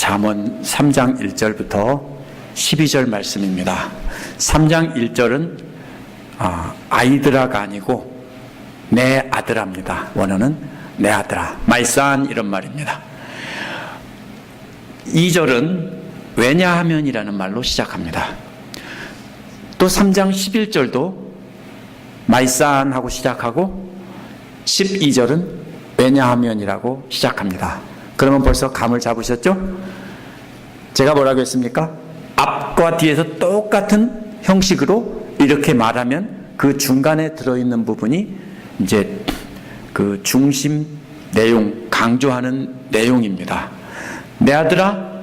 잠언 3장 1절부터 12절 말씀입니다. 3장 1절은 아이들아가 아니고 내 아들아입니다. 원어는 내 아들아, my son 이런 말입니다. 2절은 왜냐하면이라는 말로 시작합니다. 또 3장 11절도 my son 하고 시작하고 12절은 왜냐하면이라고 시작합니다. 그러면 벌써 감을 잡으셨죠? 제가 뭐라고 했습니까? 앞과 뒤에서 똑같은 형식으로 이렇게 말하면 그 중간에 들어있는 부분이 이제 그 중심 내용, 강조하는 내용입니다. 내 아들아,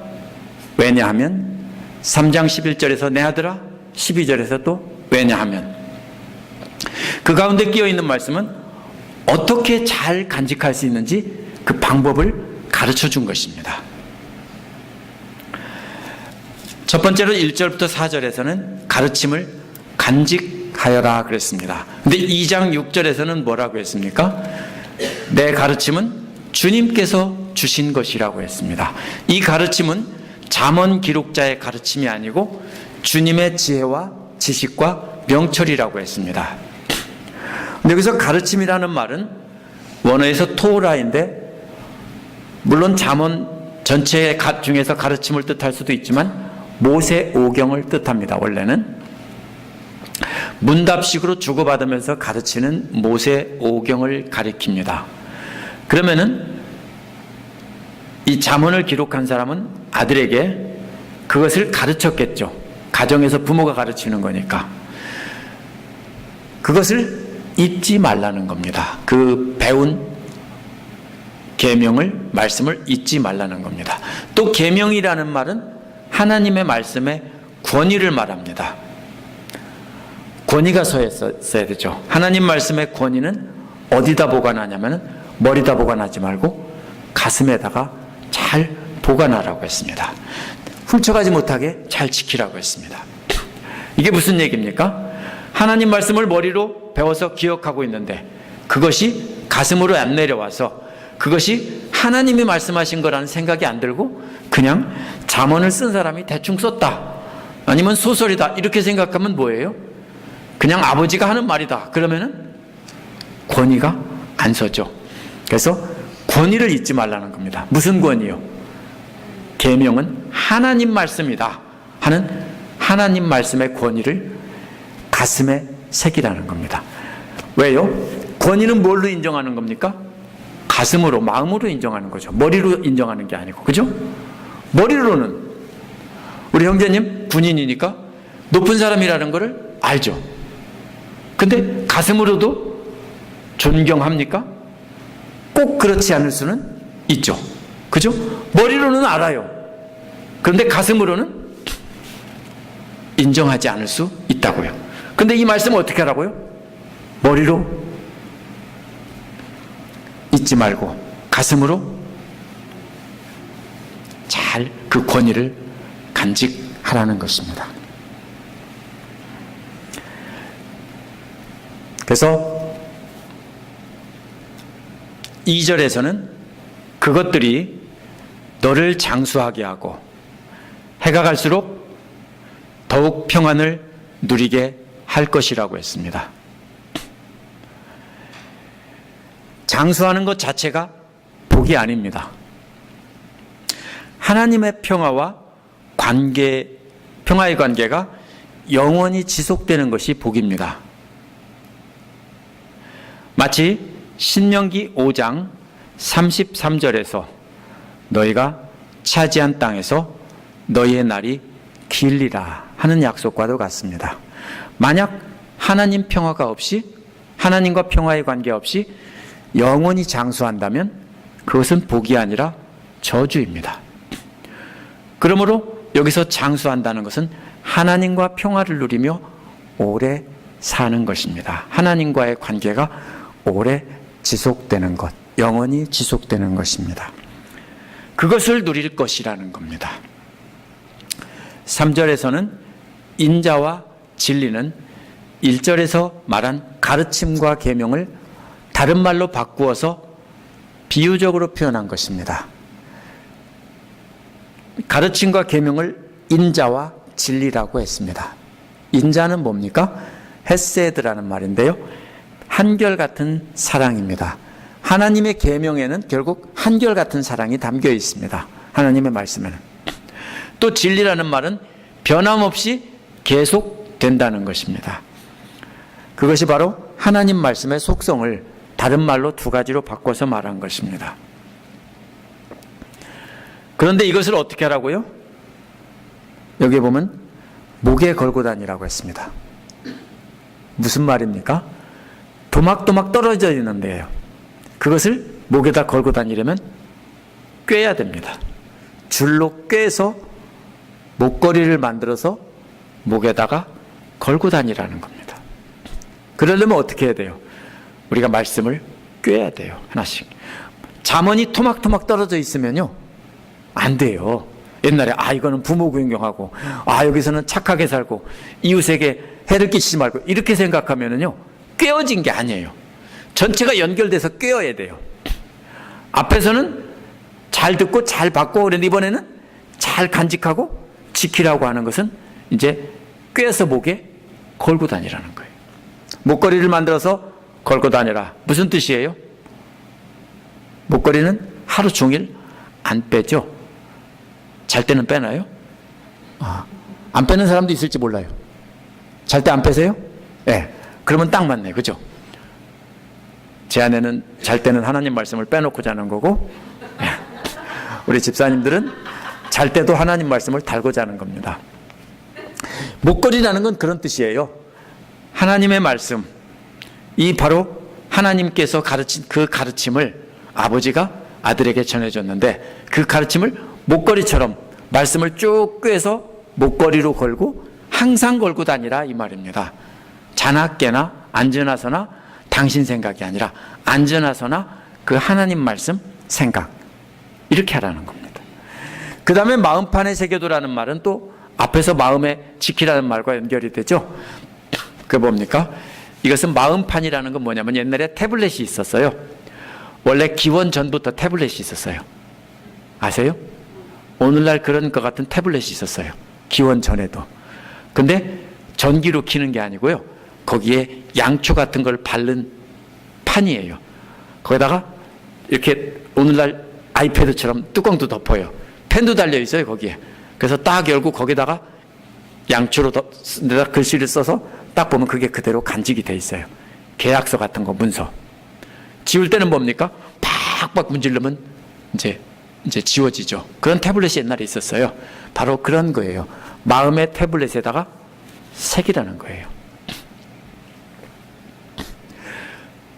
왜냐하면 3장 11절에서 내 아들아, 12절에서 또 왜냐하면, 그 가운데 끼어있는 말씀은 어떻게 잘 간직할 수 있는지 그 방법을 가르쳐 준 것입니다. 첫 번째로 1절부터 4절에서는 가르침을 간직하여라 그랬습니다. 근데 2장 6절에서는 뭐라고 했습니까? 내 가르침은 주님께서 주신 것이라고 했습니다. 이 가르침은 잠언 기록자의 가르침이 아니고 주님의 지혜와 지식과 명철이라고 했습니다. 근데 여기서 가르침이라는 말은 원어에서 토라인데, 물론 잠언 전체 중에서 가르침을 뜻할 수도 있지만 모세 오경을 뜻합니다. 원래는 문답식으로 주고받으면서 가르치는 모세 오경을 가리킵니다. 그러면은 이 잠언을 기록한 사람은 아들에게 그것을 가르쳤겠죠. 가정에서 부모가 가르치는 거니까. 그것을 잊지 말라는 겁니다. 그 배운 계명을, 말씀을 잊지 말라는 겁니다. 또 계명이라는 말은 하나님의 말씀의 권위를 말합니다. 권위가 서 있어야 되죠. 하나님 말씀의 권위는 어디다 보관하냐면 머리다 보관하지 말고 가슴에다가 잘 보관하라고 했습니다. 훔쳐가지 못하게 잘 지키라고 했습니다. 이게 무슨 얘기입니까? 하나님 말씀을 머리로 배워서 기억하고 있는데 그것이 가슴으로 안 내려와서 그것이 하나님이 말씀하신 거라는 생각이 안 들고 그냥 잠언을 쓴 사람이 대충 썼다, 아니면 소설이다 이렇게 생각하면 뭐예요? 그냥 아버지가 하는 말이다. 그러면은 권위가 안 서죠. 그래서 권위를 잊지 말라는 겁니다. 무슨 권위요? 계명은 하나님 말씀이다 하는 하나님 말씀의 권위를 가슴에 새기라는 겁니다. 왜요? 권위는 뭘로 인정하는 겁니까? 가슴으로, 마음으로 인정하는 거죠. 머리로 인정하는 게 아니고, 그죠? 머리로는 우리 형제님 군인이니까 높은 사람이라는 것을 알죠. 근데 가슴으로도 존경합니까? 꼭 그렇지 않을 수는 있죠. 그죠? 머리로는 알아요. 그런데 가슴으로는 인정하지 않을 수 있다고요. 근데 이 말씀은 어떻게 하라고요? 머리로 잊지 말고 가슴으로 잘 그 권위를 간직하라는 것입니다. 그래서 2절에서는 그것들이 너를 장수하게 하고 해가 갈수록 더욱 평안을 누리게 할 것이라고 했습니다. 장수하는 것 자체가 복이 아닙니다. 하나님의 평화와 평화의 관계가 영원히 지속되는 것이 복입니다. 마치 신명기 5장 33절에서 너희가 차지한 땅에서 너희의 날이 길리라 하는 약속과도 같습니다. 만약 하나님 평화가 없이, 하나님과 평화의 관계 없이 영원히 장수한다면 그것은 복이 아니라 저주입니다. 그러므로 여기서 장수한다는 것은 하나님과 평화를 누리며 오래 사는 것입니다. 하나님과의 관계가 오래 지속되는 것, 영원히 지속되는 것입니다. 그것을 누릴 것이라는 겁니다. 3절에서는 인자와 진리는 1절에서 말한 가르침과 계명을 다른 말로 바꾸어서 비유적으로 표현한 것입니다. 가르침과 계명을 인자와 진리라고 했습니다. 인자는 뭡니까? 헤세드라는 말인데요. 한결같은 사랑입니다. 하나님의 계명에는 결국 한결같은 사랑이 담겨 있습니다. 하나님의 말씀에는. 또 진리라는 말은 변함없이 계속된다는 것입니다. 그것이 바로 하나님 말씀의 속성을 다른 말로 두 가지로 바꿔서 말한 것입니다. 그런데 이것을 어떻게 하라고요? 여기 보면 목에 걸고 다니라고 했습니다. 무슨 말입니까? 도막도막 떨어져 있는데요. 그것을 목에다 걸고 다니려면 꿰야 됩니다. 줄로 꿰서 목걸이를 만들어서 목에다가 걸고 다니라는 겁니다. 그러려면 어떻게 해야 돼요? 우리가 말씀을 꿰야 돼요. 하나씩. 잠언이 토막토막 떨어져 있으면요, 안 돼요. 옛날에 이거는 부모 공경하고 여기서는 착하게 살고 이웃에게 해를 끼치지 말고 이렇게 생각하면은요, 꿰어진 게 아니에요. 전체가 연결돼서 꿰어야 돼요. 앞에서는 잘 듣고 잘 받고, 그런데 이번에는 잘 간직하고 지키라고 하는 것은 이제 꿰어서 목에 걸고 다니라는 거예요. 목걸이를 만들어서 걸고 다니라. 무슨 뜻이에요? 목걸이는 하루 종일 안 빼죠. 잘 때는 빼나요? 안 빼는 사람도 있을지 몰라요. 잘 때 안 빼세요? 네. 그러면 딱 맞네. 그죠? 제 아내는 잘 때는 하나님 말씀을 빼놓고 자는 거고, 우리 집사님들은 잘 때도 하나님 말씀을 달고 자는 겁니다. 목걸이라는 건 그런 뜻이에요. 하나님의 말씀, 이 바로 하나님께서 가르친 그 가르침을 아버지가 아들에게 전해줬는데, 그 가르침을 목걸이처럼 말씀을 쭉 꿰서 목걸이로 걸고 항상 걸고 다니라, 이 말입니다. 자나 깨나 앉으나 서나 당신 생각이 아니라 앉으나 서나 그 하나님 말씀 생각, 이렇게 하라는 겁니다. 그 다음에 마음판에 새겨두라는 말은 또 앞에서 마음에 지키라는 말과 연결이 되죠. 그게 뭡니까? 이것은 마음판이라는 건 뭐냐면, 옛날에 태블릿이 있었어요. 원래 기원 전부터 태블릿이 있었어요. 아세요? 오늘날 그런 것 같은 태블릿이 있었어요. 기원 전에도. 근데 전기로 키는 게 아니고요, 거기에 양초 같은 걸 바른 판이에요. 거기다가 이렇게 오늘날 아이패드처럼 뚜껑도 덮어요. 펜도 달려 있어요, 거기에. 그래서 딱 열고 거기다가 양초로 글씨를 써서 딱 보면 그게 그대로 간직이 돼 있어요. 계약서 같은 거, 문서. 지울 때는 뭡니까? 팍팍 문지르면 이제 지워지죠. 그런 태블릿이 옛날에 있었어요. 바로 그런 거예요. 마음의 태블릿에다가 새기라는 거예요.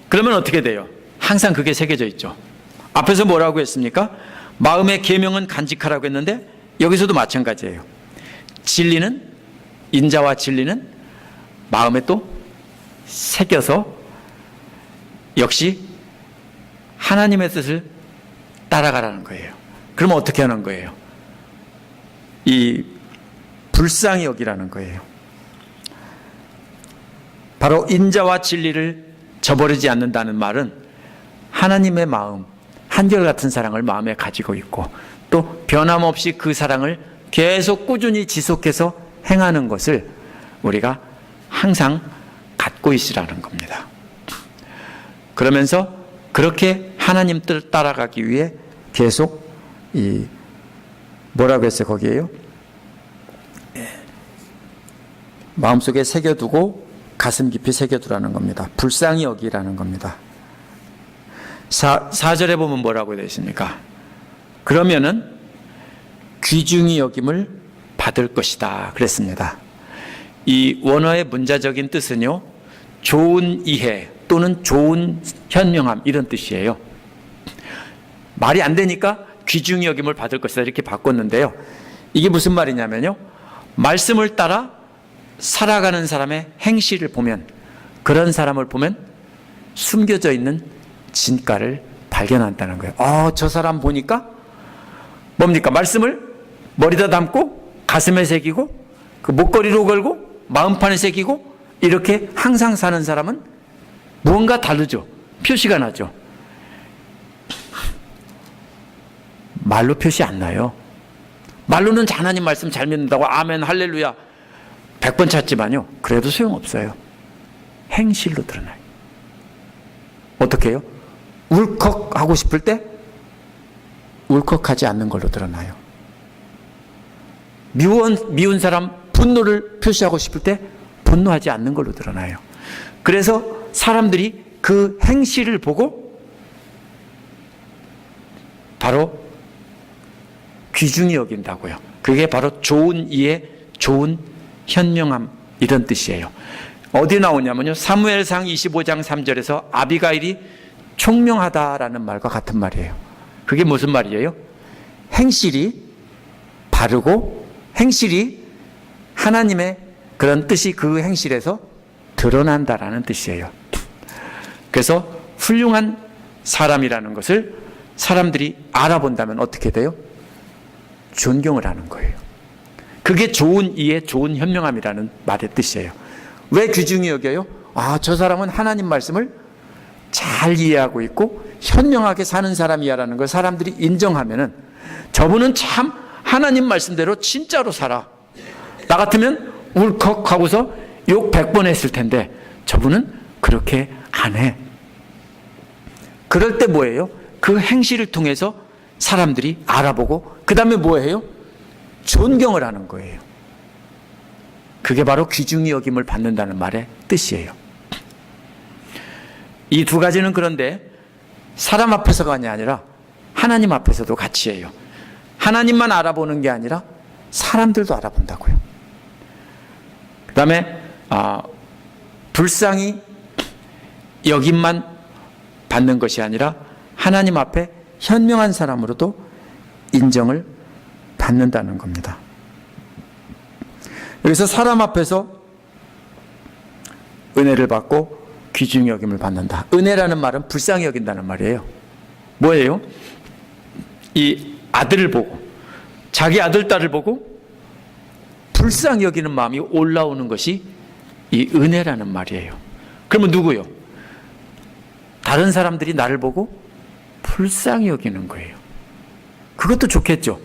그러면 어떻게 돼요? 항상 그게 새겨져 있죠. 앞에서 뭐라고 했습니까? 마음의 계명은 간직하라고 했는데, 여기서도 마찬가지예요. 진리는, 인자와 진리는 마음에 또 새겨서 역시 하나님의 뜻을 따라가라는 거예요. 그러면 어떻게 하는 거예요? 이 불쌍히 여기라는 거예요. 바로 인자와 진리를 저버리지 않는다는 말은 하나님의 마음, 한결같은 사랑을 마음에 가지고 있고, 또 변함없이 그 사랑을 계속 꾸준히 지속해서 행하는 것을 우리가 항상 갖고 있으라는 겁니다. 그러면서 그렇게 하나님 뜻을 따라가기 위해 계속 뭐라고 했어요? 거기에요? 마음속에 새겨두고 가슴 깊이 새겨두라는 겁니다. 불쌍히 여기라는 겁니다. 4절에 보면 뭐라고 되어 있습니까? 그러면은 귀중히 여김을 받을 것이다 그랬습니다. 이 원어의 문자적인 뜻은요, 좋은 이해 또는 좋은 현명함, 이런 뜻이에요. 말이 안 되니까 귀중히 여김을 받을 것이다 이렇게 바꿨는데요, 이게 무슨 말이냐면요, 말씀을 따라 살아가는 사람의 행실을 보면, 그런 사람을 보면 숨겨져 있는 진가를 발견한다는 거예요. 저 사람 보니까 뭡니까? 말씀을 머리다 담고 가슴에 새기고 그 목걸이로 걸고 마음판에 새기고 이렇게 항상 사는 사람은 무언가 다르죠. 표시가 나죠. 말로 표시 안 나요. 말로는 하나님 말씀 잘 믿는다고 아멘 할렐루야 100번 찾지만요. 그래도 소용없어요. 행실로 드러나요. 어떻게 해요? 울컥하고 싶을 때 울컥하지 않는 걸로 드러나요. 미운 사람 분노를 표시하고 싶을 때 분노하지 않는 걸로 드러나요. 그래서 사람들이 그 행실을 보고 바로 귀중히 여긴다고요. 그게 바로 좋은 이해, 좋은 현명함 이런 뜻이에요. 어디 나오냐면요. 사무엘상 25장 3절에서 아비가일이 총명하다라는 말과 같은 말이에요. 그게 무슨 말이에요? 행실이 바르고 행실이 하나님의 그런 뜻이 그 행실에서 드러난다라는 뜻이에요. 그래서 훌륭한 사람이라는 것을 사람들이 알아본다면 어떻게 돼요? 존경을 하는 거예요. 그게 좋은 이해, 좋은 현명함이라는 말의 뜻이에요. 왜 귀중히 여겨요? 저 사람은 하나님 말씀을 잘 이해하고 있고 현명하게 사는 사람이야라는 걸 사람들이 인정하면은 저분은 참 하나님 말씀대로 진짜로 살아. 나 같으면 울컥하고서 욕 100번 했을 텐데 저분은 그렇게 안 해. 그럴 때 뭐예요? 그 행실을 통해서 사람들이 알아보고 그 다음에 뭐예요? 존경을 하는 거예요. 그게 바로 귀중히 여김을 받는다는 말의 뜻이에요. 이 두 가지는 그런데 사람 앞에서가 아니라 하나님 앞에서도 같이 해요. 하나님만 알아보는 게 아니라 사람들도 알아본다고요. 그 다음에 불쌍히 여김만 받는 것이 아니라 하나님 앞에 현명한 사람으로도 인정을 받는다는 겁니다. 여기서 사람 앞에서 은혜를 받고 귀중히 여김을 받는다. 은혜라는 말은 불쌍히 여긴다는 말이에요. 뭐예요? 이 아들을 보고 자기 아들, 딸을 보고 불쌍히 여기는 마음이 올라오는 것이 이 은혜라는 말이에요. 그러면 누구요? 다른 사람들이 나를 보고 불쌍히 여기는 거예요. 그것도 좋겠죠.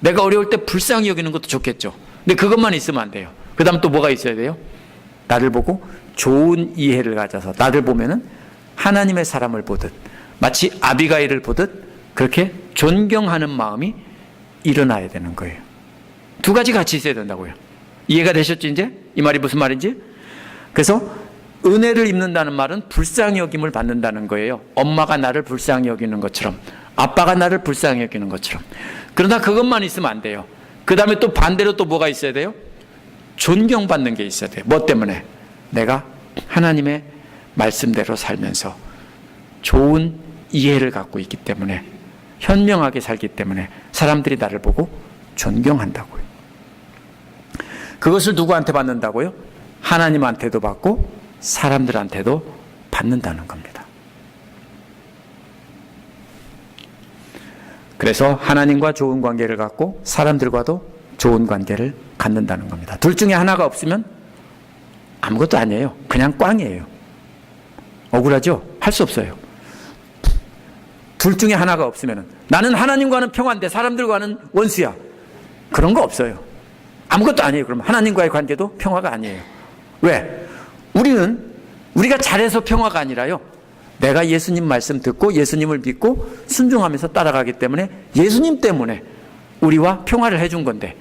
내가 어려울 때 불쌍히 여기는 것도 좋겠죠. 근데 그것만 있으면 안 돼요. 그 다음 또 뭐가 있어야 돼요? 나를 보고 좋은 이해를 가져서 나를 보면은 하나님의 사람을 보듯 마치 아비가일을 보듯 그렇게 존경하는 마음이 일어나야 되는 거예요. 두 가지 같이 있어야 된다고요. 이해가 되셨죠 이제? 이 말이 무슨 말인지? 그래서 은혜를 입는다는 말은 불쌍히 여김을 받는다는 거예요. 엄마가 나를 불쌍히 여기는 것처럼 아빠가 나를 불쌍히 여기는 것처럼. 그러나 그것만 있으면 안 돼요. 그 다음에 또 반대로 또 뭐가 있어야 돼요? 존경받는 게 있어야 돼요. 뭐 때문에? 내가 하나님의 말씀대로 살면서 좋은 이해를 갖고 있기 때문에 현명하게 살기 때문에 사람들이 나를 보고 존경한다고요. 그것을 누구한테 받는다고요? 하나님한테도 받고 사람들한테도 받는다는 겁니다. 그래서 하나님과 좋은 관계를 갖고 사람들과도 좋은 관계를 갖는다는 겁니다. 둘 중에 하나가 없으면 아무것도 아니에요. 그냥 꽝이에요. 억울하죠? 할 수 없어요. 둘 중에 하나가 없으면 나는 하나님과는 평화인데 사람들과는 원수야. 그런 거 없어요. 아무것도 아니에요. 그럼 하나님과의 관계도 평화가 아니에요. 왜? 우리가 잘해서 평화가 아니라요. 내가 예수님 말씀 듣고 예수님을 믿고 순종하면서 따라가기 때문에 예수님 때문에 우리와 평화를 해준 건데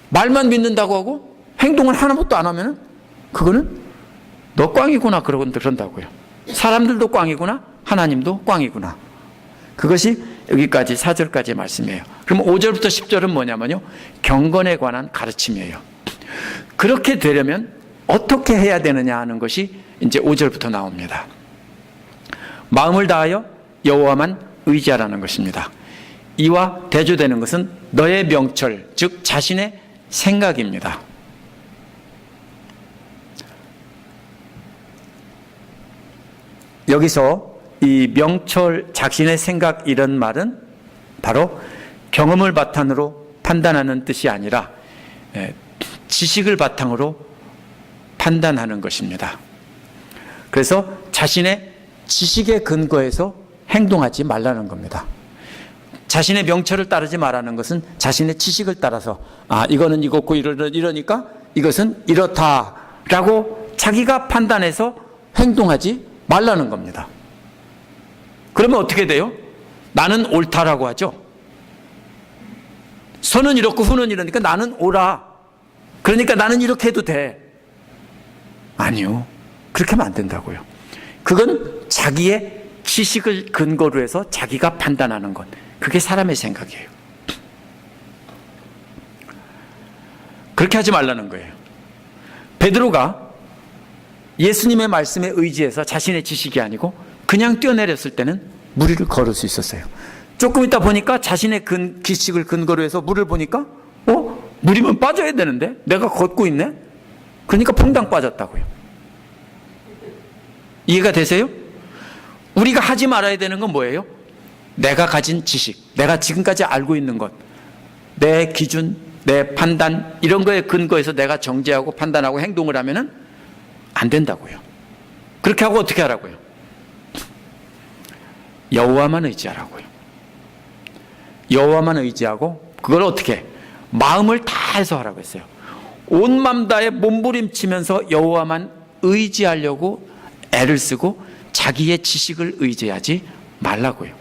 말만 믿는다고 하고 행동을 하나도 안 하면 그거는 너 꽝이구나 그런다고요. 사람들도 꽝이구나 하나님도 꽝이구나. 그것이 여기까지 4절까지의 말씀이에요. 그럼 5절부터 10절은 뭐냐면요. 경건에 관한 가르침이에요. 그렇게 되려면 어떻게 해야 되느냐 하는 것이 이제 5절부터 나옵니다. 마음을 다하여 여호와만 의지하라는 것입니다. 이와 대조되는 것은 너의 명철, 즉 자신의 생각입니다. 여기서 이 명철, 자신의 생각 이런 말은 바로 경험을 바탕으로 판단하는 뜻이 아니라 지식을 바탕으로 판단하는 것입니다. 그래서 자신의 지식에 근거해서 행동하지 말라는 겁니다. 자신의 명철을 따르지 말라는 것은 자신의 지식을 따라서 이거는 이렇고 이러니까 이것은 이렇다라고 자기가 판단해서 행동하지 말라는 겁니다. 그러면 어떻게 돼요? 나는 옳다라고 하죠. 선은 이렇고 후는 이러니까 나는 옳아. 그러니까 나는 이렇게 해도 돼. 아니요. 그렇게 하면 안 된다고요. 그건 자기의 지식을 근거로 해서 자기가 판단하는 것. 그게 사람의 생각이에요. 그렇게 하지 말라는 거예요. 베드로가 예수님의 말씀에 의지해서 자신의 지식이 아니고 그냥 뛰어내렸을 때는 무리를 걸을 수 있었어요. 조금 있다 보니까 자신의 지식을 근거로 해서 물을 보니까 물이면 빠져야 되는데 내가 걷고 있네? 그러니까 퐁당 빠졌다고요. 이해가 되세요? 우리가 하지 말아야 되는 건 뭐예요? 내가 가진 지식, 내가 지금까지 알고 있는 것, 내 기준, 내 판단 이런 거에 근거해서 내가 정죄하고 판단하고 행동을 하면은 안 된다고요. 그렇게 하고 어떻게 하라고요? 여호와만 의지하라고요. 여호와만 의지하고 그걸 어떻게 마음을 다해서 하라고 했어요. 온 맘 다해 몸부림치면서 여호와만 의지하려고 애를 쓰고 자기의 지식을 의지하지 말라고요.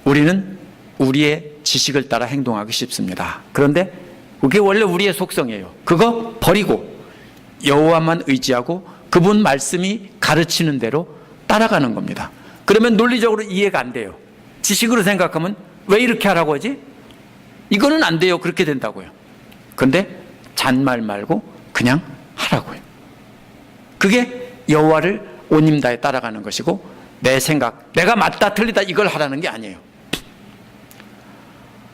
우리는 우리의 지식을 따라 행동하기 쉽습니다. 그런데 그게 원래 우리의 속성이에요. 그거 버리고 여호와만 의지하고 그분 말씀이 가르치는 대로 따라가는 겁니다. 그러면 논리적으로 이해가 안 돼요. 지식으로 생각하면 왜 이렇게 하라고 하지? 이거는 안 돼요. 그렇게 된다고요. 그런데 잔말 말고 그냥 하라고요. 그게 여호와를 온 힘 다해 따라가는 것이고 내 생각, 내가 맞다 틀리다 이걸 하라는 게 아니에요.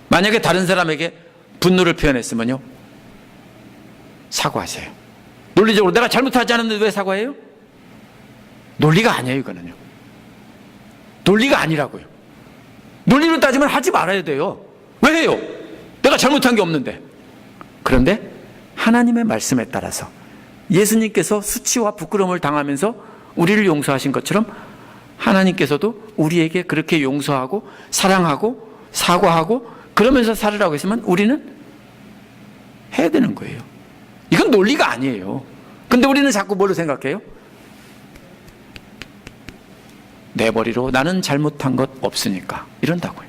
만약에 다른 사람에게 분노를 표현했으면요, 사과하세요. 논리적으로 내가 잘못하지 않았는데 왜 사과해요? 논리가 아니에요. 이거는요. 논리가 아니라고요. 논리로 따지면 하지 말아야 돼요. 왜 해요? 내가 잘못한 게 없는데. 그런데 하나님의 말씀에 따라서 예수님께서 수치와 부끄러움을 당하면서 우리를 용서하신 것처럼 하나님께서도 우리에게 그렇게 용서하고 사랑하고 사과하고 그러면서 살으라고 했으면 우리는 해야 되는 거예요. 이건 논리가 아니에요. 근데 우리는 자꾸 뭘로 생각해요? 내 머리로 나는 잘못한 것 없으니까 이런다고요.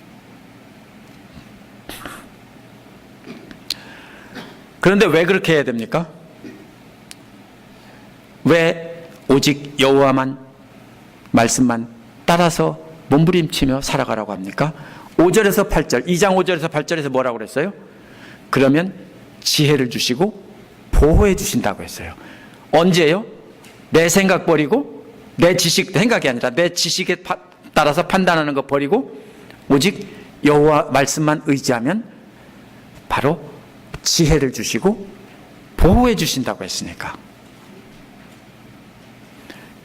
그런데 왜 그렇게 해야 됩니까? 왜 오직 여호와만 말씀만 따라서 몸부림치며 살아가라고 합니까? 5절에서 8절, 2장 5절에서 8절에서 뭐라고 그랬어요? 그러면 지혜를 주시고 보호해 주신다고 했어요. 언제요? 내 생각 버리고 내 지식, 생각이 아니라 내 지식에 따라서 판단하는 거 버리고 오직 여호와 말씀만 의지하면 바로 지혜를 주시고 보호해 주신다고 했으니까.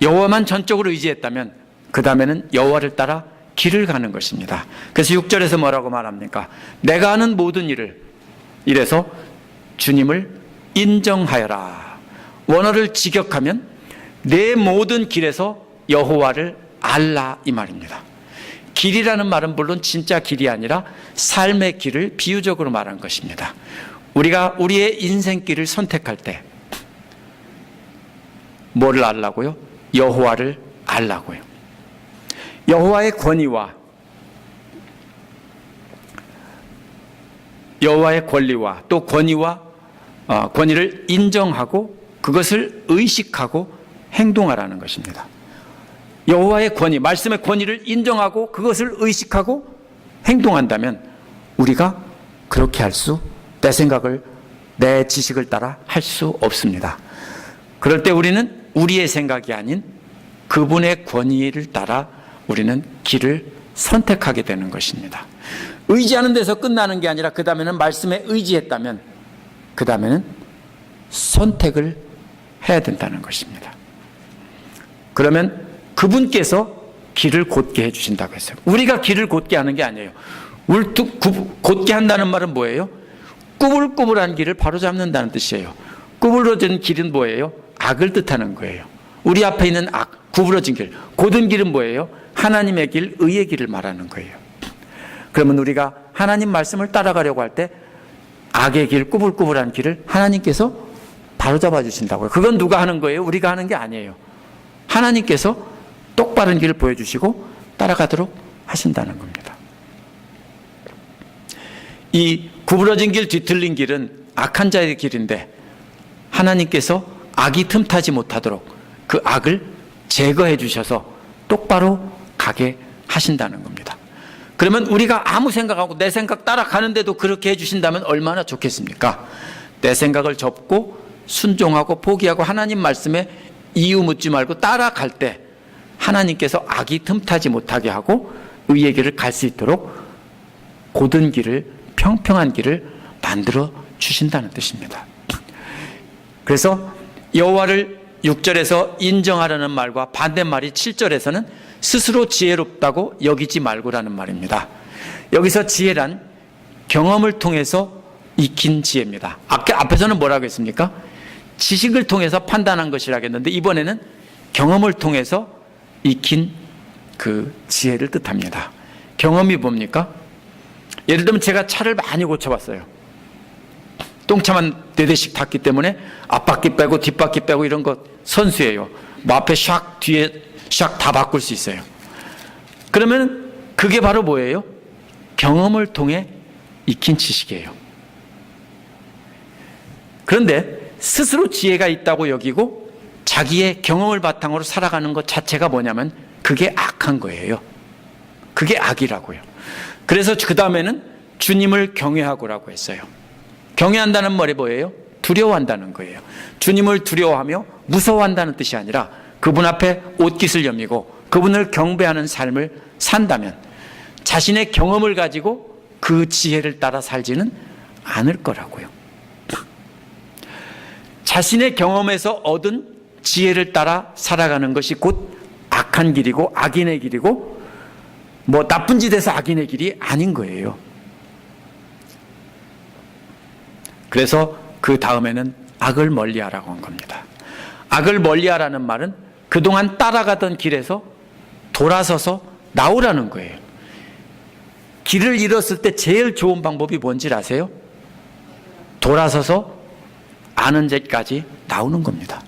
여호와만 전적으로 의지했다면 그 다음에는 여호와를 따라 길을 가는 것입니다. 그래서 6절에서 뭐라고 말합니까? 내가 하는 모든 일을, 이래서 주님을 인정하여라. 원어를 직역하면 내 모든 길에서 여호와를 알라 이 말입니다. 길이라는 말은 물론 진짜 길이 아니라 삶의 길을 비유적으로 말한 것입니다. 우리가 우리의 인생길을 선택할 때 뭐를 알라고요? 여호와를 알라고요. 여호와의 권위와 여호와의 권리와 또 권위를 인정하고 그것을 의식하고 행동하라는 것입니다. 여호와의 권위, 말씀의 권위를 인정하고 그것을 의식하고 행동한다면 우리가 그렇게 내 생각을, 내 지식을 따라 할 수 없습니다. 그럴 때 우리는 우리의 생각이 아닌 그분의 권위를 따라 우리는 길을 선택하게 되는 것입니다. 의지하는 데서 끝나는 게 아니라 그 다음에는 말씀에 의지했다면 그 다음에는 선택을 해야 된다는 것입니다. 그러면 그분께서 길을 곧게 해주신다고 했어요. 우리가 길을 곧게 하는 게 아니에요. 곧게 한다는 말은 뭐예요? 꾸불꾸불한 길을 바로잡는다는 뜻이에요. 구부러진 길은 뭐예요? 악을 뜻하는 거예요. 우리 앞에 있는 악, 구부러진 길. 곧은 길은 뭐예요? 하나님의 길, 의의 길을 말하는 거예요. 그러면 우리가 하나님 말씀을 따라가려고 할 때 악의 길, 꾸불꾸불한 길을 하나님께서 바로잡아 주신다고요. 그건 누가 하는 거예요? 우리가 하는 게 아니에요. 하나님께서 똑바른 길을 보여주시고 따라가도록 하신다는 겁니다. 이 구부러진 길, 뒤틀린 길은 악한 자의 길인데 하나님께서 악이 틈타지 못하도록 그 악을 제거해 주셔서 똑바로 가게 하신다는 겁니다. 그러면 우리가 아무 생각하고 내 생각 따라가는데도 그렇게 해주신다면 얼마나 좋겠습니까? 내 생각을 접고 순종하고 포기하고 하나님 말씀에 이유 묻지 말고 따라갈 때 하나님께서 악이 틈타지 못하게 하고 의의 길을 갈 수 있도록 곧은 길을, 평평한 길을 만들어 주신다는 뜻입니다. 그래서 여호와를 6절에서 인정하라는 말과 반대말이 7절에서는 스스로 지혜롭다고 여기지 말고라는 말입니다. 여기서 지혜란 경험을 통해서 익힌 지혜입니다. 앞에서는 뭐라고 했습니까? 지식을 통해서 판단한 것이라고 했는데 이번에는 경험을 통해서 익힌 그 지혜를 뜻합니다. 경험이 뭡니까? 예를 들면 제가 차를 많이 고쳐봤어요. 똥차만 4대씩 탔기 때문에 앞바퀴 빼고 뒷바퀴 빼고 이런 거 선수예요. 뭐 앞에 샥 뒤에 샥 다 바꿀 수 있어요. 그러면 그게 바로 뭐예요? 경험을 통해 익힌 지식이에요. 그런데 스스로 지혜가 있다고 여기고 자기의 경험을 바탕으로 살아가는 것 자체가 뭐냐면 그게 악한 거예요. 그게 악이라고요. 그래서 그 다음에는 주님을 경외하고라고 했어요. 경외한다는 말이 뭐예요? 두려워한다는 거예요. 주님을 두려워하며 무서워한다는 뜻이 아니라 그분 앞에 옷깃을 여미고 그분을 경배하는 삶을 산다면 자신의 경험을 가지고 그 지혜를 따라 살지는 않을 거라고요. 자신의 경험에서 얻은 지혜를 따라 살아가는 것이 곧 악한 길이고 악인의 길이고 뭐 나쁜 짓에서 악인의 길이 아닌 거예요. 그래서 그 다음에는 악을 멀리하라고 한 겁니다. 악을 멀리하라는 말은 그동안 따라가던 길에서 돌아서서 나오라는 거예요. 길을 잃었을 때 제일 좋은 방법이 뭔지 아세요? 돌아서서 아는 데까지 나오는 겁니다.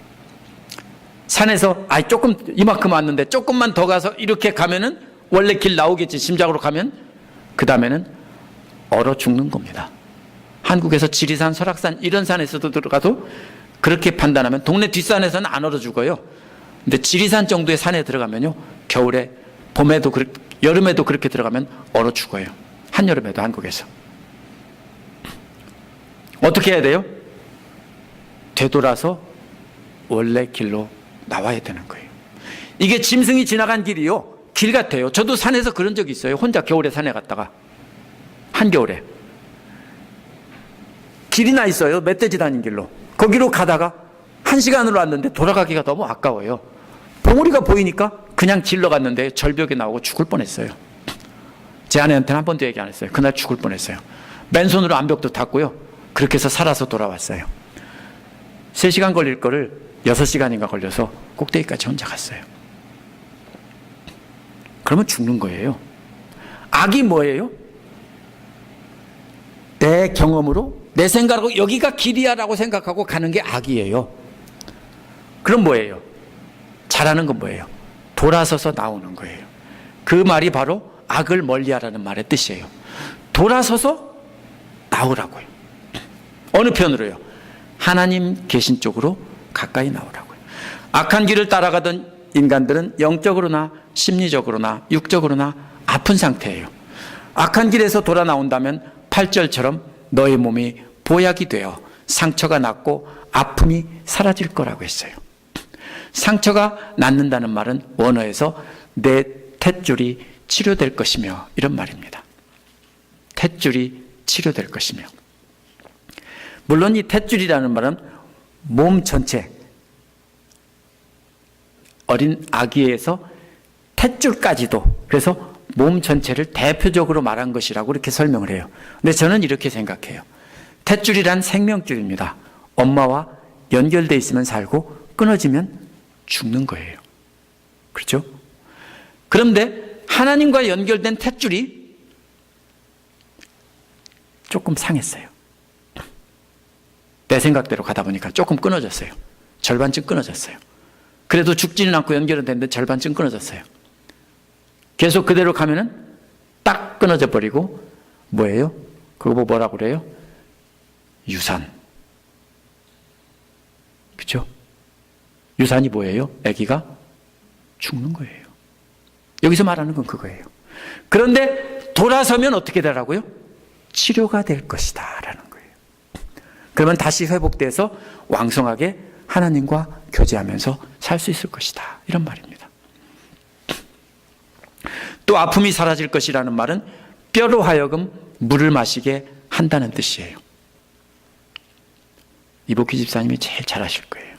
산에서 조금 이만큼 왔는데 조금만 더 가서 이렇게 가면은 원래 길 나오겠지 심작으로 가면 그 다음에는 얼어 죽는 겁니다. 한국에서 지리산, 설악산 이런 산에서도 들어가도 그렇게 판단하면 동네 뒷산에서는 안 얼어 죽어요. 근데 지리산 정도의 산에 들어가면요 겨울에 봄에도 여름에도 그렇게 들어가면 얼어 죽어요. 한여름에도 한국에서. 어떻게 해야 돼요? 되돌아서 원래 길로 나와야 되는 거예요. 이게 짐승이 지나간 길이요 길 같아요. 저도 산에서 그런 적이 있어요. 혼자 겨울에 산에 갔다가 한겨울에 길이 나 있어요. 멧돼지 다닌 길로. 거기로 가다가 1시간으로 왔는데 돌아가기가 너무 아까워요. 봉우리가 보이니까 그냥 질러 갔는데 절벽에 나오고 죽을 뻔했어요. 제 아내한테는 한 번도 얘기 안 했어요. 그날 죽을 뻔했어요. 맨손으로 암벽도 탔고요. 그렇게 해서 살아서 돌아왔어요. 3시간 걸릴 거를 6시간인가 걸려서 꼭대기까지 혼자 갔어요. 그러면 죽는 거예요. 악이 뭐예요? 내 경험으로 내 생각으로 여기가 길이야라고 생각하고 가는 게 악이에요. 그럼 뭐예요? 잘하는 건 뭐예요? 돌아서서 나오는 거예요. 그 말이 바로 악을 멀리하라는 말의 뜻이에요. 돌아서서 나오라고요. 어느 편으로요? 하나님 계신 쪽으로 가까이 나오라고요. 악한 길을 따라가던 인간들은 영적으로나 심리적으로나 육적으로나 아픈 상태예요. 악한 길에서 돌아 나온다면 8절처럼 너의 몸이 보약이 되어 상처가 낫고 아픔이 사라질 거라고 했어요. 상처가 낫는다는 말은 원어에서 내 탯줄이 치료될 것이며 이런 말입니다. 탯줄이 치료될 것이며. 물론 이 탯줄이라는 말은 몸 전체, 어린 아기에서 탯줄까지도, 그래서 몸 전체를 대표적으로 말한 것이라고 이렇게 설명을 해요. 근데 저는 이렇게 생각해요. 탯줄이란 생명줄입니다. 엄마와 연결되어 있으면 살고 끊어지면 죽는 거예요. 그렇죠? 그런데 하나님과 연결된 탯줄이 조금 상했어요. 내 생각대로 가다 보니까 조금 끊어졌어요. 절반쯤 끊어졌어요. 그래도 죽지는 않고 연결은 됐는데 절반쯤 끊어졌어요. 계속 그대로 가면은 딱 끊어져 버리고 뭐예요? 그거 뭐라고 그래요? 유산. 그렇죠? 유산이 뭐예요? 아기가 죽는 거예요. 여기서 말하는 건 그거예요. 그런데 돌아서면 어떻게 되라고요? 치료가 될 것이다 라는 거예요. 그러면 다시 회복돼서 왕성하게 하나님과 교제하면서 살 수 있을 것이다 이런 말입니다. 또 아픔이 사라질 것이라는 말은 뼈로 하여금 물을 마시게 한다는 뜻이에요. 이복희 집사님이 제일 잘 아실 거예요.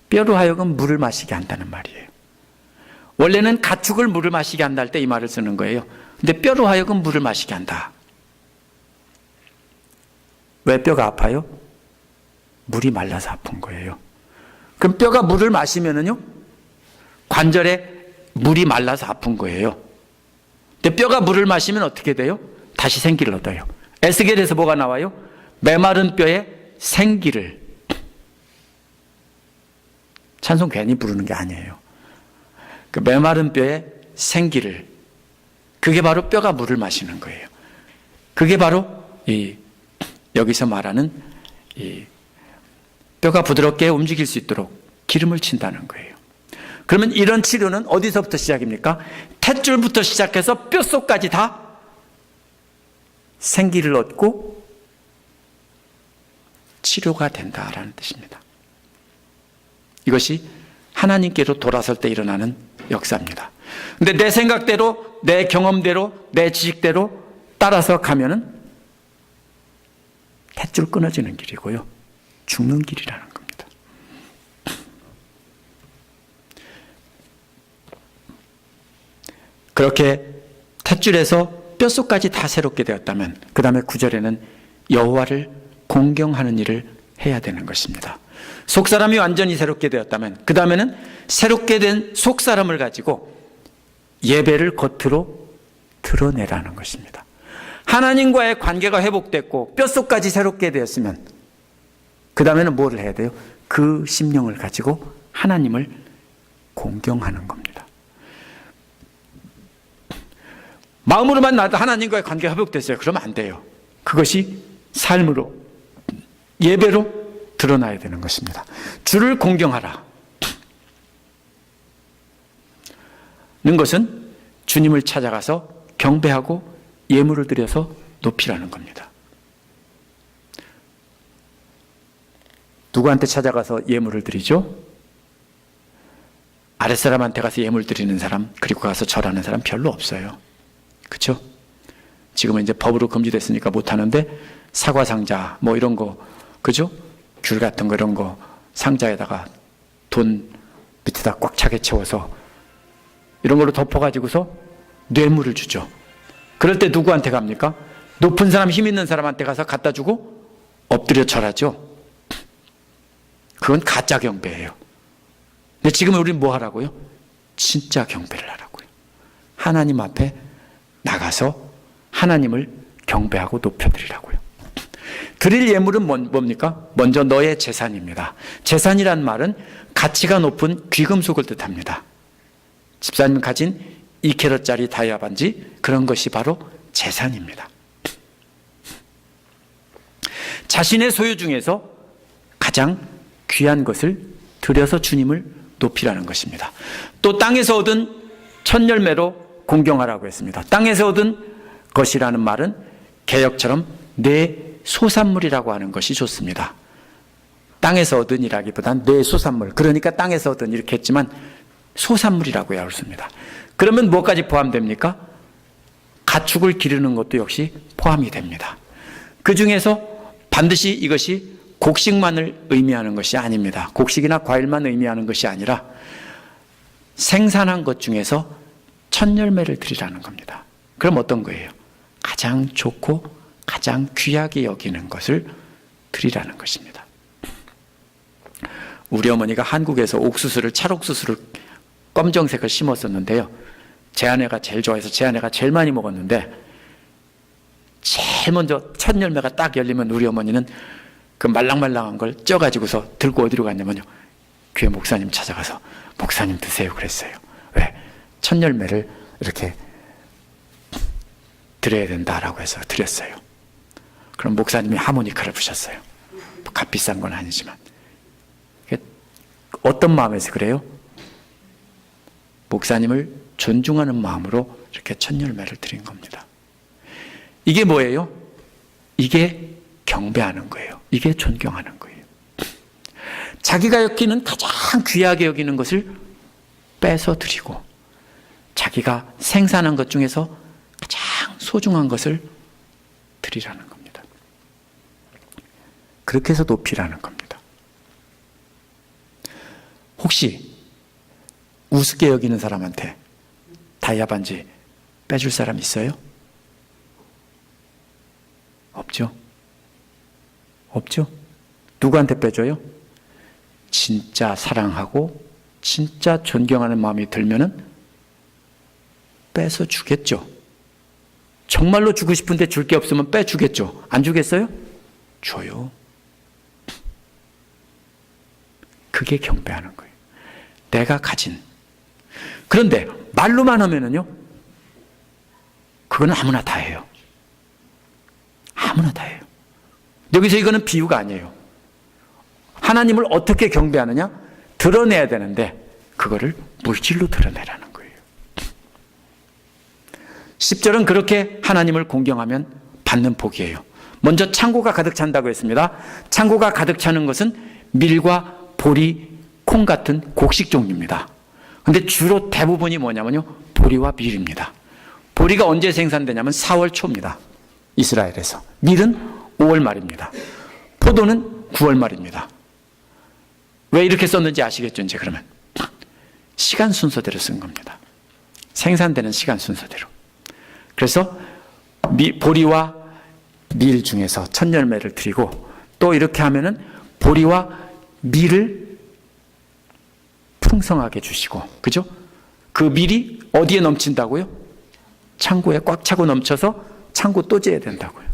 뼈로 하여금 물을 마시게 한다는 말이에요. 원래는 가축을 물을 마시게 한다 할 때 이 말을 쓰는 거예요. 근데 뼈로 하여금 물을 마시게 한다. 왜 뼈가 아파요? 물이 말라서 아픈 거예요. 그럼 뼈가 물을 마시면은요, 관절에 물이 말라서 아픈 거예요. 근데 뼈가 물을 마시면 어떻게 돼요? 다시 생기를 얻어요. 에스겔에서 뭐가 나와요? 메마른 뼈에 생기를. 찬송 괜히 부르는 게 아니에요. 그 메마른 뼈에 생기를. 그게 바로 뼈가 물을 마시는 거예요. 그게 바로 여기서 말하는 뼈가 부드럽게 움직일 수 있도록 기름을 친다는 거예요. 그러면 이런 치료는 어디서부터 시작입니까? 탯줄부터 시작해서 뼛속까지 다 생기를 얻고 치료가 된다라는 뜻입니다. 이것이 하나님께로 돌아설 때 일어나는 역사입니다. 근데 내 생각대로, 내 경험대로, 내 지식대로 따라서 가면은 탯줄 끊어지는 길이고요. 죽는 길이라는 겁니다. 그렇게 탯줄에서 뼛속까지 다 새롭게 되었다면 그 다음에 9절에는 여호와를 공경하는 일을 해야 되는 것입니다. 속사람이 완전히 새롭게 되었다면 그 다음에는 새롭게 된 속사람을 가지고 예배를 겉으로 드러내라는 것입니다. 하나님과의 관계가 회복됐고 뼛속까지 새롭게 되었으면 그 다음에는 뭐를 해야 돼요? 그 심령을 가지고 하나님을 공경하는 겁니다. 마음으로만 나도 하나님과의 관계가 회복됐어요. 그러면 안 돼요. 그것이 삶으로, 예배로 드러나야 되는 것입니다. 주를 공경하라 는 것은 주님을 찾아가서 경배하고 예물을 드려서 높이라는 겁니다. 누구한테 찾아가서 예물을 드리죠? 아랫사람한테 가서 예물 드리는 사람, 그리고 가서 절하는 사람 별로 없어요. 그렇죠? 지금은 이제 법으로 금지됐으니까 못하는데 사과 상자 뭐 이런 거, 그죠? 귤 같은 거 이런 거 상자에다가 돈 밑에다 꽉 차게 채워서 이런 걸로 덮어가지고서 뇌물을 주죠. 그럴 때 누구한테 갑니까? 높은 사람, 힘 있는 사람한테 가서 갖다 주고 엎드려 절하죠. 그건 가짜 경배예요. 근데 지금 우리는 뭐 하라고요? 진짜 경배를 하라고요. 하나님 앞에 나가서 하나님을 경배하고 높여드리라고요. 드릴 예물은 뭡니까? 먼저 너의 재산입니다. 재산이란 말은 가치가 높은 귀금속을 뜻합니다. 집사님 가진 2캐럿짜리 다이아 반지, 그런 것이 바로 재산입니다. 자신의 소유 중에서 가장 귀한 것을 드려서 주님을 높이라는 것입니다. 또 땅에서 얻은 첫 열매로 공경하라고 했습니다. 땅에서 얻은 것이라는 말은 개역처럼 내 소산물이라고 하는 것이 좋습니다. 땅에서 얻은이라기보단 내 소산물, 그러니까 땅에서 얻은 이렇게 했지만 소산물이라고 해야 습니다. 그러면 뭐까지 포함됩니까? 가축을 기르는 것도 역시 포함이 됩니다. 그 중에서 반드시 이것이 곡식만을 의미하는 것이 아닙니다. 곡식이나 과일만 의미하는 것이 아니라 생산한 것 중에서 첫 열매를 드리라는 겁니다. 그럼 어떤 거예요? 가장 좋고 가장 귀하게 여기는 것을 드리라는 것입니다. 우리 어머니가 한국에서 옥수수를, 찰옥수수를 검정색을 심었었는데요. 제 아내가 제일 좋아해서 제 아내가 제일 많이 먹었는데, 제일 먼저 첫 열매가 딱 열리면 우리 어머니는 그 말랑말랑한 걸 쪄가지고서 들고 어디로 갔냐면요, 교회 목사님 찾아가서 목사님 드세요 그랬어요. 왜? 첫 열매를 이렇게 드려야 된다라고 해서 드렸어요. 그럼 목사님이 하모니카를 부셨어요. 값 비싼 건 아니지만. 어떤 마음에서 그래요? 목사님을 존중하는 마음으로 이렇게 첫 열매를 드린 겁니다. 이게 뭐예요? 이게 경배하는 거예요. 이게 존경하는 거예요. 자기가 여기는 가장 귀하게 여기는 것을 뺏어 드리고, 자기가 생산한 것 중에서 가장 소중한 것을 드리라는 겁니다. 그렇게 해서 높이라는 겁니다. 혹시 우습게 여기는 사람한테 다이아 반지 빼줄 사람 있어요? 없죠? 없죠? 누구한테 빼줘요? 진짜 사랑하고 진짜 존경하는 마음이 들면은 빼서 주겠죠. 정말로 주고 싶은데 줄 게 없으면 빼주겠죠. 안 주겠어요? 줘요. 그게 경배하는 거예요. 내가 가진. 그런데 말로만 하면은요, 그건 아무나 다 해요. 아무나 다 해요. 여기서 이거는 비유가 아니에요. 하나님을 어떻게 경배하느냐? 드러내야 되는데 그거를 물질로 드러내라는 거예요. 10절은 그렇게 하나님을 공경하면 받는 복이에요. 먼저 창고가 가득 찬다고 했습니다. 창고가 가득 차는 것은 밀과 보리, 콩 같은 곡식 종류입니다. 근데 주로 대부분이 뭐냐면요, 보리와 밀입니다. 보리가 언제 생산되냐면 4월 초입니다. 이스라엘에서. 밀은 5월 말입니다. 포도는 9월 말입니다. 왜 이렇게 썼는지 아시겠죠? 이제 그러면 시간 순서대로 쓴 겁니다. 생산되는 시간 순서대로. 그래서 보리와 밀 중에서 첫 열매를 드리고, 또 이렇게 하면은 보리와 밀을 풍성하게 주시고, 그죠? 그 밀이 어디에 넘친다고요? 창고에 꽉 차고 넘쳐서 창고 또 재야 된다고요.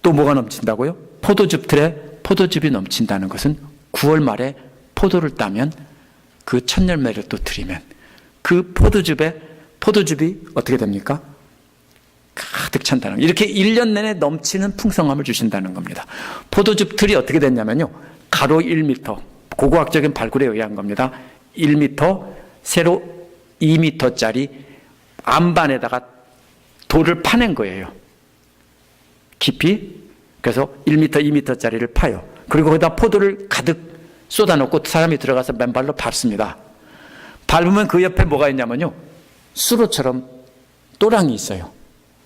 또 뭐가 넘친다고요? 포도즙 틀에 포도즙이 넘친다는 것은 9월 말에 포도를 따면 그 첫 열매를 또 드리면 그 포도즙이 어떻게 됩니까? 가득 찬다는 거예요. 이렇게 1년 내내 넘치는 풍성함을 주신다는 겁니다. 포도즙 틀이 어떻게 됐냐면요, 가로 1m, 고고학적인 발굴에 의한 겁니다. 1m, 세로 2m짜리 안반에다가 돌을 파낸 거예요. 깊이. 그래서 1m, 2m짜리를 파요. 그리고 거기다 포도를 가득 쏟아놓고 사람이 들어가서 맨발로 밟습니다. 밟으면 그 옆에 뭐가 있냐면요, 수로처럼 또랑이 있어요.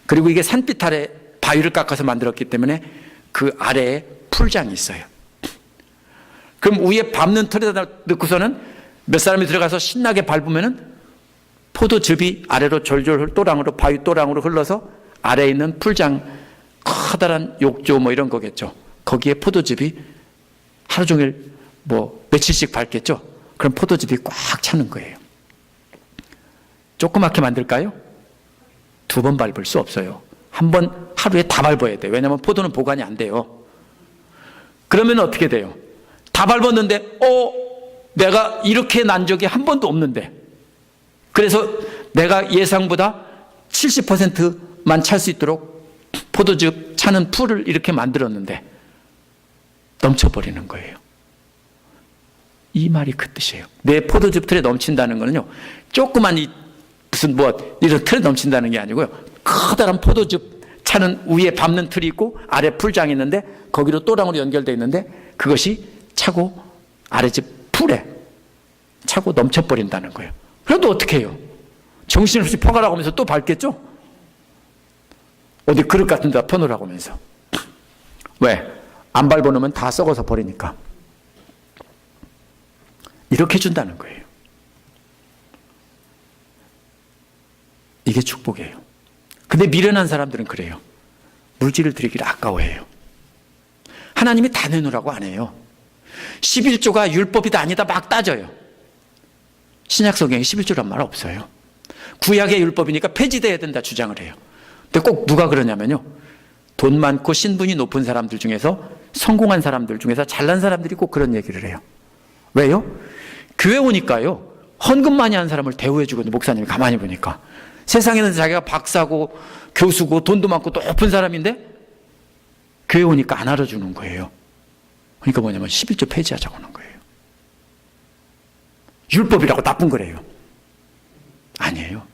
그리고 이게 산빛 아래 바위를 깎아서 만들었기 때문에 그 아래에 풀장이 있어요. 그럼 위에 밟는 틀에다 넣고서는 몇 사람이 들어가서 신나게 밟으면은 포도즙이 아래로 졸졸 또랑으로, 바위 또랑으로 흘러서 아래에 있는 풀장, 커다란 욕조 뭐 이런 거겠죠. 거기에 포도즙이 하루 종일 뭐 며칠씩 밟겠죠. 그럼 포도즙이 꽉 차는 거예요. 조그맣게 만들까요? 2번 밟을 수 없어요. 한 번 하루에 다 밟아야 돼요. 왜냐하면 포도는 보관이 안 돼요. 그러면 어떻게 돼요? 다 밟았는데 내가 이렇게 난 적이 한 번도 없는데, 그래서 내가 예상보다 70%만 찰 수 있도록 포도즙 차는 풀을 이렇게 만들었는데 넘쳐버리는 거예요. 이 말이 그 뜻이에요. 내 포도즙 틀에 넘친다는 거는요, 조그만 무슨 이런 틀에 넘친다는 게 아니고요, 커다란 포도즙 차는 위에 밟는 틀이 있고 아래 풀장이 있는데 거기로 또랑으로 연결되어 있는데 그것이 차고 아래집 풀에 차고 넘쳐버린다는 거예요. 그래도 어떻게 해요? 정신없이 퍼가라고 하면서 또 밟겠죠? 어디 그릇 같은 데다 퍼놓으라고 하면서. 왜? 안 밟아놓으면 다 썩어서 버리니까. 이렇게 준다는 거예요. 이게 축복이에요. 근데 미련한 사람들은 그래요. 물질을 드리기를 아까워해요. 하나님이 다 내놓으라고 안 해요. 11조가 율법이다 아니다 막 따져요. 신약 성경에 11조란 말 없어요. 구약의 율법이니까 폐지돼야 된다 주장을 해요. 근데 꼭 누가 그러냐면요, 돈 많고 신분이 높은 사람들 중에서, 성공한 사람들 중에서 잘난 사람들이 꼭 그런 얘기를 해요. 왜요? 교회 오니까요, 헌금 많이 한 사람을 대우해 주거든요. 목사님이 가만히 보니까 세상에는 자기가 박사고 교수고 돈도 많고 높은 사람인데 교회 오니까 안 알아주는 거예요. 그러니까 뭐냐면 11조 폐지하자고 하는 거예요. 율법이라고 나쁜 거래요. 아니에요.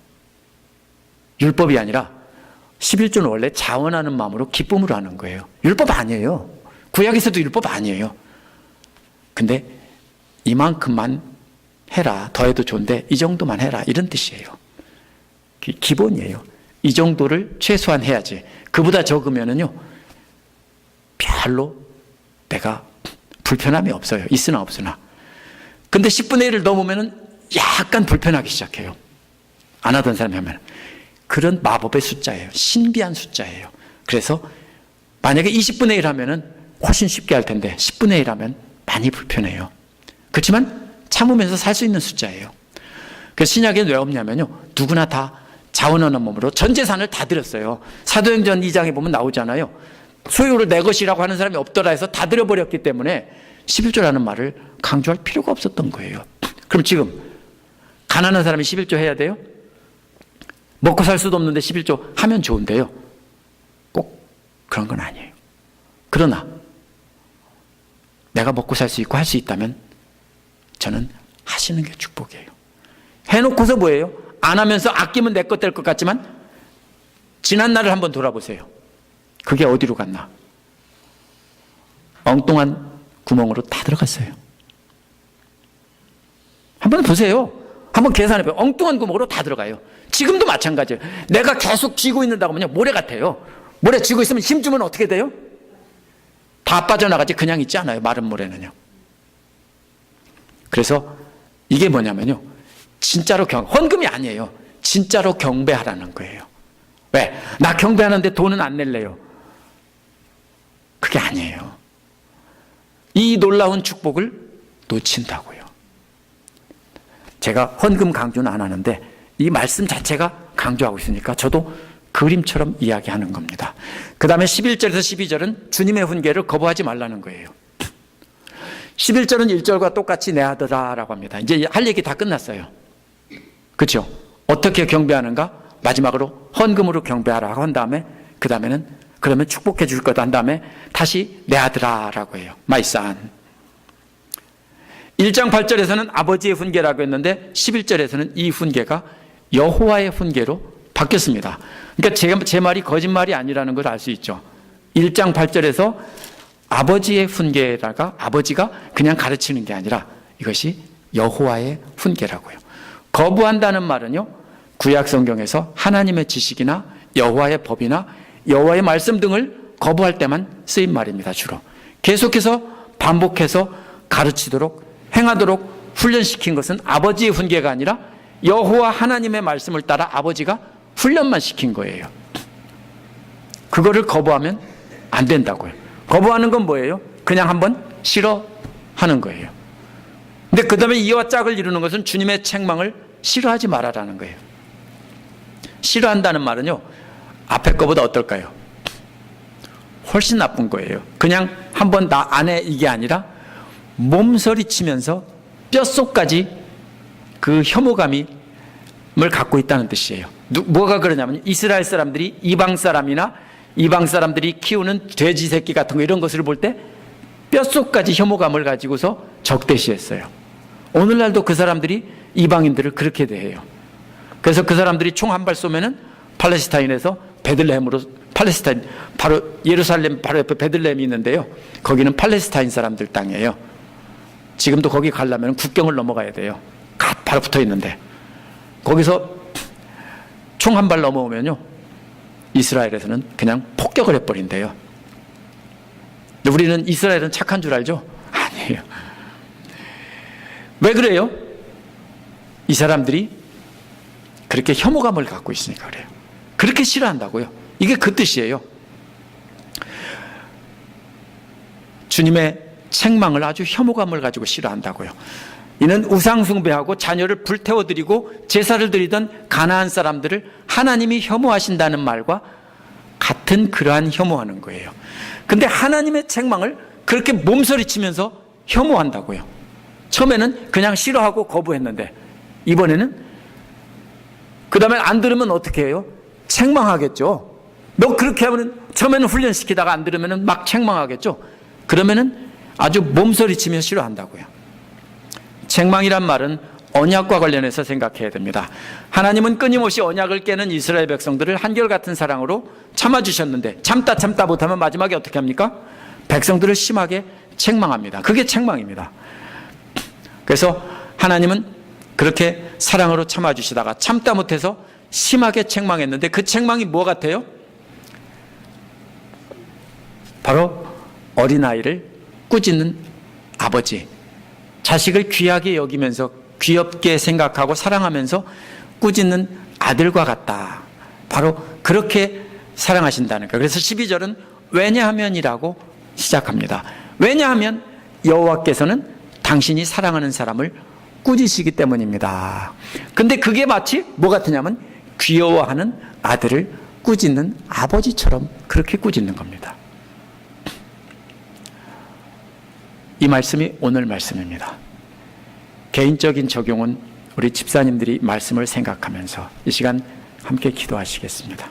율법이 아니라 11조는 원래 자원하는 마음으로 기쁨으로 하는 거예요. 율법 아니에요. 구약에서도 율법 아니에요. 근데 이만큼만 해라. 더해도 좋은데 이 정도만 해라. 이런 뜻이에요. 기본이에요. 이 정도를 최소한 해야지. 그보다 적으면은요, 별로 내가 불편함이 없어요. 있으나 없으나. 근데 10분의 1을 넘으면은 약간 불편하기 시작해요. 안 하던 사람이 하면. 그런 마법의 숫자예요. 신비한 숫자예요. 그래서 만약에 20분의 1 하면은 훨씬 쉽게 할 텐데 10분의 1 하면 많이 불편해요. 그렇지만 참으면서 살 수 있는 숫자예요. 그래서 신약에는 왜 없냐면요, 누구나 다 자원하는 몸으로 전 재산을 다 드렸어요. 사도행전 2장에 보면 나오잖아요. 소유를 내 것이라고 하는 사람이 없더라 해서 다 드려버렸기 때문에 11조라는 말을 강조할 필요가 없었던 거예요. 그럼 지금 가난한 사람이 11조 해야 돼요? 먹고 살 수도 없는데 11조 하면 좋은데요, 꼭 그런 건 아니에요. 그러나 내가 먹고 살 수 있고 할 수 있다면 저는 하시는 게 축복이에요. 해놓고서 뭐예요? 안 하면서 아끼면 내 것 될 것 같지만 지난 날을 한번 돌아보세요. 그게 어디로 갔나? 엉뚱한 구멍으로 다 들어갔어요. 한번 보세요. 한번 계산해봐요. 엉뚱한 구멍으로 다 들어가요. 지금도 마찬가지예요. 내가 계속 쥐고 있는다고 하면 모래 같아요. 모래 쥐고 있으면 힘 주면 어떻게 돼요? 다 빠져나가지 그냥 있지 않아요. 마른 모래는요. 그래서 이게 뭐냐면요, 진짜로 헌금이 아니에요. 진짜로 경배하라는 거예요. 왜? 나 경배하는데 돈은 안 낼래요. 그게 아니에요. 이 놀라운 축복을 놓친다고요. 제가 헌금 강조는 안 하는데 이 말씀 자체가 강조하고 있으니까 저도 그림처럼 이야기하는 겁니다. 그 다음에 11절에서 12절은 주님의 훈계를 거부하지 말라는 거예요. 11절은 1절과 똑같이 내 아들아라고 합니다. 이제 할 얘기 다 끝났어요. 그렇죠? 어떻게 경배하는가? 마지막으로 헌금으로 경배하라고 한 다음에 그 다음에는 그러면 축복해 줄 거다 한 다음에 다시 내 아들아라고 해요. My son. 1장 8절에서는 아버지의 훈계라고 했는데 11절에서는 이 훈계가 여호와의 훈계로 바뀌었습니다. 그러니까 제 말이 거짓말이 아니라는 걸 알 수 있죠. 1장 8절에서 아버지의 훈계라가 아버지가 그냥 가르치는 게 아니라 이것이 여호와의 훈계라고요. 거부한다는 말은요, 구약 성경에서 하나님의 지식이나 여호와의 법이나 여호와의 말씀 등을 거부할 때만 쓰인 말입니다. 주로 계속해서 반복해서 가르치도록 행하도록 훈련시킨 것은 아버지의 훈계가 아니라 여호와 하나님의 말씀을 따라 아버지가 훈련만 시킨 거예요. 그거를 거부하면 안 된다고요. 거부하는 건 뭐예요? 그냥 한번 싫어하는 거예요. 근데 그 다음에 이와 짝을 이루는 것은 주님의 책망을 싫어하지 말아라는 거예요. 싫어한다는 말은요, 앞에 거보다 어떨까요? 훨씬 나쁜 거예요. 그냥 한번 나 안에 이게 아니라 몸서리치면서 뼛속까지 그 혐오감을 갖고 있다는 뜻이에요. 뭐가 그러냐면 이스라엘 사람들이 이방 사람들이 키우는 돼지 새끼 같은 거 이런 것을 볼 때 뼛속까지 혐오감을 가지고서 적대시했어요. 오늘날도 그 사람들이 이방인들을 그렇게 대해요. 그래서 그 사람들이 총 한 발 쏘면은 팔레스타인에서 베들레헴으로, 팔레스타인 바로 예루살렘 바로 옆에 베들레헴이 있는데요, 거기는 팔레스타인 사람들 땅이에요. 지금도 거기 가려면 국경을 넘어가야 돼요. 바로 붙어 있는데 거기서 총 한 발 넘어오면요, 이스라엘에서는 그냥 폭격을 해버린대요. 우리는 이스라엘은 착한 줄 알죠? 아니에요. 왜 그래요? 이 사람들이 그렇게 혐오감을 갖고 있으니까 그래요. 그렇게 싫어한다고요. 이게 그 뜻이에요. 주님의 책망을 아주 혐오감을 가지고 싫어한다고요. 이는 우상숭배하고 자녀를 불태워드리고 제사를 드리던 가나안 사람들을 하나님이 혐오하신다는 말과 같은 그러한 혐오하는 거예요. 근데 하나님의 책망을 그렇게 몸서리치면서 혐오한다고요. 처음에는 그냥 싫어하고 거부했는데 이번에는 그 다음에 안 들으면 어떻게 해요? 책망하겠죠. 너 그렇게 하면 처음에는 훈련시키다가 안 들으면 막 책망하겠죠. 그러면은 아주 몸서리치며 싫어한다고요. 책망이란 말은 언약과 관련해서 생각해야 됩니다. 하나님은 끊임없이 언약을 깨는 이스라엘 백성들을 한결같은 사랑으로 참아주셨는데 참다 못하면 마지막에 어떻게 합니까? 백성들을 심하게 책망합니다. 그게 책망입니다. 그래서 하나님은 그렇게 사랑으로 참아주시다가 참다 못해서 심하게 책망했는데 그 책망이 뭐 같아요? 바로 어린아이를 꾸짖는 아버지, 자식을 귀하게 여기면서 귀엽게 생각하고 사랑하면서 꾸짖는 아들과 같다. 바로 그렇게 사랑하신다는 거예요. 그래서 12절은 왜냐하면이라고 시작합니다. 왜냐하면 여호와께서는 당신이 사랑하는 사람을 꾸짖으시기 때문입니다. 근데 그게 마치 뭐 같으냐면 귀여워하는 아들을 꾸짖는 아버지처럼 그렇게 꾸짖는 겁니다. 이 말씀이 오늘 말씀입니다. 개인적인 적용은 우리 집사님들이 말씀을 생각하면서 이 시간 함께 기도하시겠습니다.